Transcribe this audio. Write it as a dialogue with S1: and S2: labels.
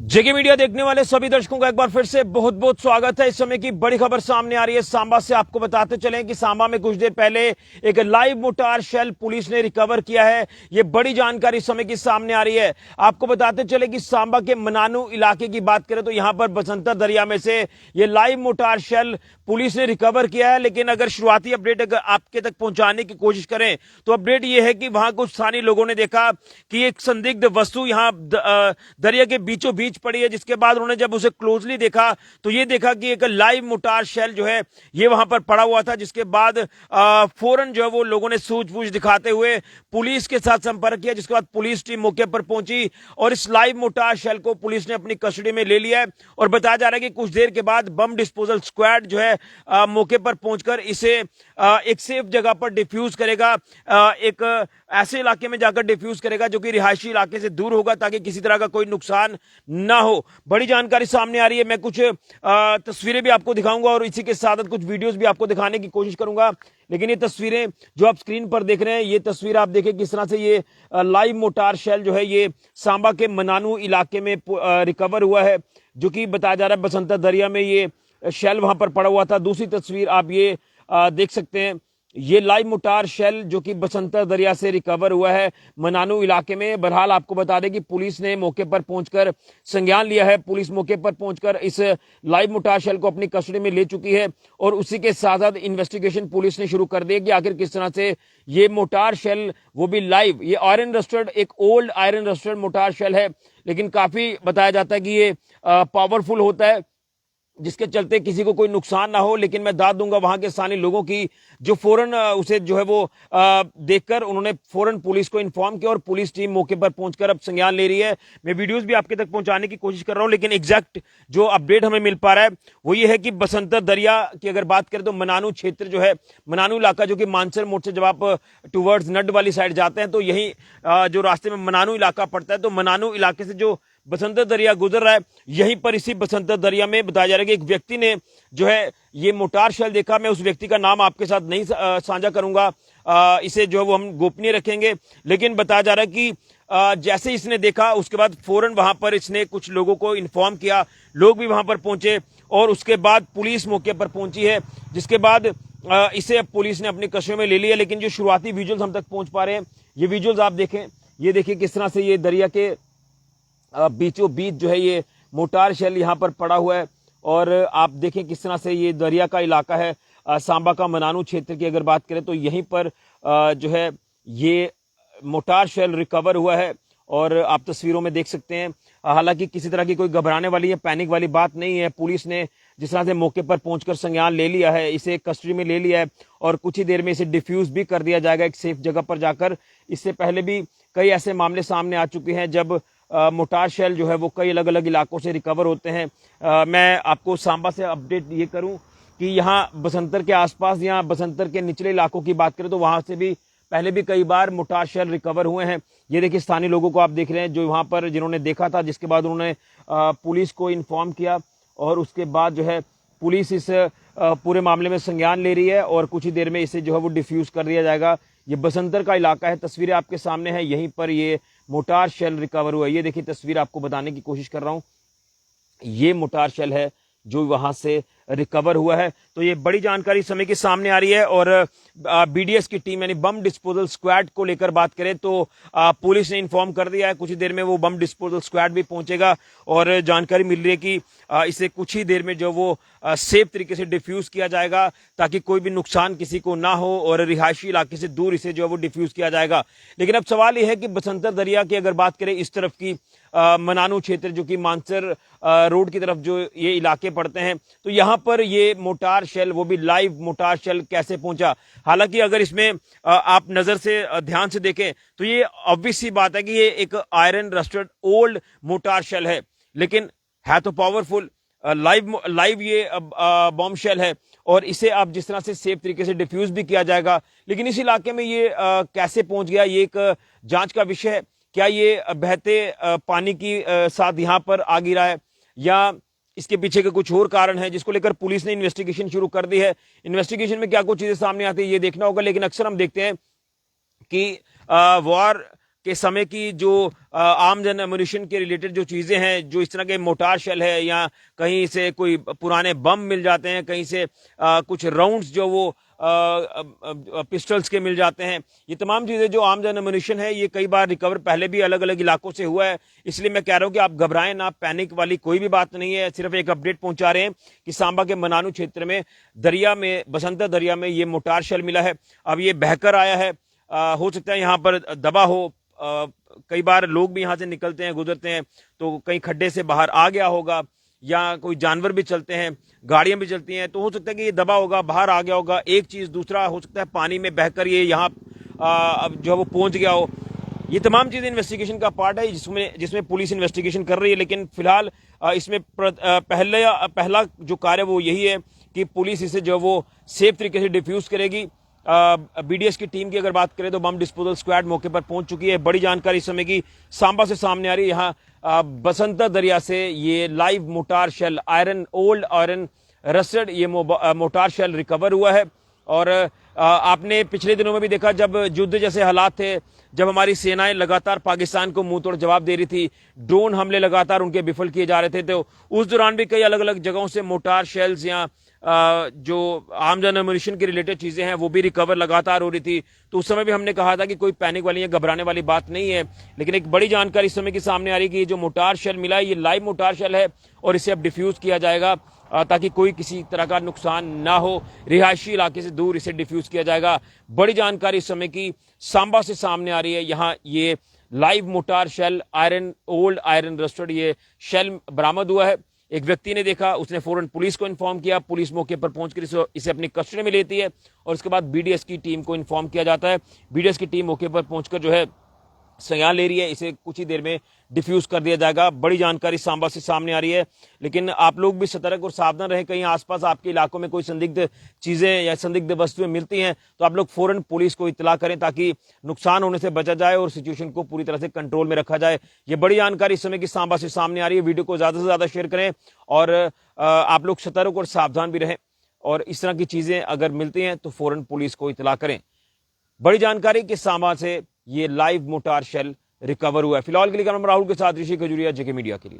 S1: जेके media देखने वाले सभी दर्शकों का एक बार फिर से बहुत बहुत स्वागत है। इस समय की बड़ी खबर सामने आ रही है सांबा से। आपको बताते चलें कि सांबा में कुछ देर पहले एक लाइव मोटार शेल पुलिस ने रिकवर किया है। यह बड़ी जानकारी इस समय की सामने आ रही है। आपको बताते चले कि सांबा के मनानू इलाके की बात करें तो यहां पर बसंतर दरिया में से यह लाइव मोटार शेल पुलिस ने रिकवर किया है। लेकिन अगर शुरुआती अपडेट अगर आपके तक पहुंचाने की कोशिश करें तो अपडेट यह है कि वहां कुछ स्थानीय लोगों ने देखा कि एक संदिग्ध वस्तु यहां दरिया के बीचों बीच पड़ी है, जिसके बाद उन्होंने जब उसे क्लोजली देखा तो ये देखा कि एक लाइव मोटार शेल जो है ये वहां पर पड़ा हुआ था। जिसके बाद फौरन जो है वो लोगों ने सूझबूझ दिखाते हुए पुलिस के साथ संपर्क किया, जिसके बाद पुलिस टीम मौके पर पहुंची और इस लाइव मोटार शेल को पुलिस ने अपनी कस्टडी में ले लिया है। और बताया जा रहा है कि कुछ देर के बाद बम डिस्पोजल स्क्वाड जो है मौके पर पहुंचकर इसे एक सेफ जगह पर डिफ्यूज करेगा, एक ऐसे इलाके में जाकर डिफ्यूज करेगा जो कि रिहायशी इलाके से दूर होगा, ताकि किसी तरह का कोई नुकसान ना हो। बड़ी जानकारी सामने आ रही है। मैं कुछ तस्वीरें भी आपको दिखाऊंगा और इसी के साथ कुछ वीडियोस भी आपको दिखाने की कोशिश करूंगा। लेकिन ये तस्वीरें जो आप स्क्रीन पर देख रहे हैं, ये तस्वीर आप देखें किस तरह से ये लाइव मोटार शेल जो है ये सांबा के मनानू इलाके में रिकवर हुआ है, जो कि बताया जा रहा है बसंतर दरिया में ये शेल वहां पर पड़ा हुआ था। दूसरी तस्वीर आप ये देख सकते हैं, ये लाइव मोटार शेल जो कि बसंतर दरिया से रिकवर हुआ है मनानू इलाके में। बहरहाल आपको बता दें कि पुलिस ने मौके पर पहुंचकर संज्ञान लिया है। पुलिस मौके पर पहुंचकर इस लाइव मोटार शेल को अपनी कस्टडी में ले चुकी है और उसी के साथ साथ इन्वेस्टिगेशन पुलिस ने शुरू कर दी कि आखिर किस तरह से ये मोटार शेल, वो भी लाइव, ये आयरन रस्टेड, एक old iron rusted mortar shell है, लेकिन काफी बताया जाता है कि ये पावरफुल होता है, जिसके चलते किसी को कोई नुकसान ना हो। लेकिन मैं दाद दूंगा वहां के स्थानीय लोगों की, जो फौरन उसे जो है वो देखकर उन्होंने फौरन पुलिस को इन्फॉर्म किया और पुलिस टीम मौके पर पहुंचकर अब संज्ञान ले रही है। मैं वीडियोस भी आपके तक पहुंचाने की कोशिश कर रहा हूं, लेकिन एग्जैक्ट जो अपडेट हमें मिल पा रहा है वो ये है कि बसंतर दरिया की अगर बात करें तो मनानू क्षेत्र जो है, मनानू इलाका जो कि मानसर मोड़ से जब आप टूवर्ड्स नड वाली साइड जाते हैं तो यही जो रास्ते में मनानू इलाका पड़ता है, तो मनानू इलाके से जो बसंतर दरिया गुजर रहा है, यहीं पर इसी बसंतर दरिया में बताया जा रहा है कि एक व्यक्ति ने जो है ये मोटार शेल देखा। मैं उस व्यक्ति का नाम आपके साथ नहीं साझा करूंगा, इसे जो है वो हम गोपनीय रखेंगे। लेकिन बताया जा रहा है कि जैसे इसने देखा उसके बाद फौरन वहां पर इसने कुछ लोगों को इन्फॉर्म किया, लोग भी वहां पर पहुंचे और उसके बाद पुलिस मौके पर पहुंची है, जिसके बाद इसे पुलिस ने अपनी कस्टडी में ले लिया। लेकिन जो शुरुआती विजुअल्स हम तक पहुंच पा रहे हैं, ये विजुअल्स आप देखें, ये देखिए किस तरह से ये दरिया के बीचों बीच जो है ये मोटार शेल यहाँ पर पड़ा हुआ है। और आप देखें किस तरह से ये दरिया का इलाका है, सांबा का मनानू क्षेत्र की अगर बात करें तो यहीं पर जो है ये मोटार शेल रिकवर हुआ है और आप तस्वीरों में देख सकते हैं। हालांकि किसी तरह की कोई घबराने वाली या पैनिक वाली बात नहीं है। पुलिस ने जिस तरह से मौके पर पहुंचकर संज्ञान ले लिया है, इसे कस्टडी में ले लिया है और कुछ ही देर में इसे डिफ्यूज भी कर दिया जाएगा एक सेफ जगह पर जाकर। इससे पहले भी कई ऐसे मामले सामने आ चुके हैं जब मोटार शेल जो है वो कई अलग अलग इलाकों से रिकवर होते हैं। मैं आपको सांबा से अपडेट ये करूं कि यहाँ बसंतर के आसपास या बसंतर के निचले इलाकों की बात करें तो वहां से भी पहले भी कई बार मोटार शेल रिकवर हुए हैं। ये देखिए स्थानीय लोगों को आप देख रहे हैं जो वहां पर जिन्होंने देखा था, जिसके बाद उन्होंने पुलिस को इन्फॉर्म किया और उसके बाद जो है पुलिस इस पूरे मामले में संज्ञान ले रही है और कुछ ही देर में इसे जो है वो डिफ्यूज कर दिया जाएगा। ये बसंतर का इलाका है, तस्वीरें आपके सामने है, यहीं पर ये मोटार शेल रिकवर हुआ है। ये देखिए तस्वीर आपको बताने की कोशिश कर रहा हूं, ये मोटार शेल है जो वहां से रिकवर हुआ है। तो ये बड़ी जानकारी समय के सामने आ रही है। और बीडीएस की टीम यानी बम डिस्पोजल स्क्वाड को लेकर बात करें तो पुलिस ने इन्फॉर्म कर दिया है, कुछ ही देर में वो बम डिस्पोजल स्क्वाड भी पहुंचेगा और जानकारी मिल रही है कि इसे कुछ ही देर में जो वो सेफ तरीके से डिफ्यूज किया जाएगा, ताकि कोई भी नुकसान किसी को ना हो और रिहायशी इलाके से दूर इसे जो है वो डिफ्यूज किया जाएगा। लेकिन अब सवाल यह है कि बसंतर दरिया की अगर बात करें इस तरफ की मनानू क्षेत्र जो कि मानसर रोड की तरफ जो ये इलाके पड़ते हैं, तो यहाँ पर ये मोटार शेल, वो भी लाइव मोटार शेल कैसे पहुंचा। हालांकि अगर इसमें आप नजर से ध्यान से देखें तो ये ऑब्वियस सी बात है कि ये एक iron rusted old mortar shell है, लेकिन है तो पावरफुल लाइव ये बॉम्ब शेल है और इसे अब जिस तरह से सेफ तरीके से डिफ्यूज भी किया जाएगा। लेकिन इस इलाके में ये कैसे पहुंच गया, ये एक जांच का विषय है। क्या ये बहते पानी की साथ यहाँ पर आ गिरा है या इसके पीछे के कुछ और कारण है, जिसको लेकर पुलिस ने इन्वेस्टिगेशन शुरू कर दी है। इन्वेस्टिगेशन में क्या कुछ चीजें सामने आती है ये देखना होगा। लेकिन अक्सर हम देखते हैं कि वॉर के समय की जो आम जन एम्यूनिशन के रिलेटेड जो चीजें हैं, जो इस तरह के मोटार शेल है या कहीं से कोई पुराने बम मिल जाते हैं, कहीं से कुछ राउंड्स जो वो पिस्टल्स के मिल जाते हैं, ये तमाम चीजें जो आम जन एम्यूनिशन है ये कई बार रिकवर पहले भी अलग अलग इलाकों से हुआ है। इसलिए मैं कह रहा हूं कि आप घबराएं ना, पैनिक वाली कोई भी बात नहीं है। सिर्फ एक अपडेट पहुंचा रहे हैं कि सांबा के मनानू क्षेत्र में दरिया में, बसंतर दरिया में ये मोटार शेल मिला है। अब ये बहकर आया है, हो सकता है यहाँ पर दबा हो। कई बार लोग भी यहां से निकलते हैं, गुजरते हैं, तो कहीं खड्डे से बाहर आ गया होगा, या कोई जानवर भी चलते हैं, गाड़ियां भी चलती हैं, तो हो सकता है कि ये दबा होगा, बाहर आ गया होगा। एक चीज, दूसरा हो सकता है पानी में बहकर ये यहाँ जो है वो पहुंच गया हो। ये तमाम चीजें इन्वेस्टिगेशन का पार्ट है जिसमें पुलिस इन्वेस्टिगेशन कर रही है। लेकिन फिलहाल इसमें पहला जो कार्य वो यही है कि पुलिस इसे जो वो सेफ तरीके से डिफ्यूज करेगी। बीडीएस की टीम की अगर बात करें तो बम डिस्पोजल स्क्वाड मौके पर पहुंच चुकी है। बड़ी जानकारी इस समय की सांबा से सामने आ रही है। यहाँ बसंतर दरिया से ये live mortar shell, old iron rusted ये मोटार शेल रिकवर हुआ है। और आपने पिछले दिनों में भी देखा, जब युद्ध जैसे हालात थे, जब हमारी सेनाएं लगातार पाकिस्तान को मुंह तोड़ जवाब दे रही थी, ड्रोन हमले लगातार उनके विफल किए जा रहे थे, तो उस दौरान भी कई अलग अलग जगहों से मोटार शेल्स या जो आम जन एम्यूनिशन की रिलेटेड चीजें हैं वो भी रिकवर लगातार हो रही थी। तो उस समय भी हमने कहा था कि कोई पैनिक वाली या घबराने वाली बात नहीं है। लेकिन एक बड़ी जानकारी इस समय की सामने आ रही है कि ये जो मोटार शेल मिला है ये लाइव मोटार शेल है और इसे अब डिफ्यूज किया जाएगा ताकि कोई किसी तरह का नुकसान ना हो। रिहायशी इलाके से दूर इसे डिफ्यूज किया जाएगा। बड़ी जानकारी इस समय की सांबा से सामने आ रही है। यहाँ ये live mortar shell, old iron rusted ये शेल बरामद हुआ है। एक व्यक्ति ने देखा, उसने फौरन पुलिस को इन्फॉर्म किया। पुलिस मौके पर पहुंचकर इसे अपनी कस्टडी में लेती है और उसके बाद बीडीएस की टीम को इन्फॉर्म किया जाता है। बीडीएस की टीम मौके पर पहुंचकर जो है संज्ञान ले रही है। इसे कुछ ही देर में डिफ्यूज कर दिया जाएगा। बड़ी जानकारी सांबा से सामने आ रही है। लेकिन आप लोग भी सतर्क और सावधान रहें। कहीं आसपास आपके इलाकों में कोई संदिग्ध चीजें या संदिग्ध वस्तुएं मिलती हैं तो आप लोग फौरन पुलिस को इत्तला करें ताकि नुकसान होने से बचा जाए और सिचुएशन को पूरी तरह से कंट्रोल में रखा जाए। ये बड़ी जानकारी इस समय की सांबा से सामने आ रही है। वीडियो को ज्यादा से ज्यादा शेयर करें और आप लोग सतर्क और सावधान भी रहें। और इस तरह की चीजें अगर मिलती हैं तो फौरन पुलिस को इत्तला करें। बड़ी जानकारी कि सांबा से ये लाइव मोटार शेल रिकवर हुआ है। फिलहाल के लिए राहुल के साथ ऋषि खजूरिया, जेके मीडिया के लिए।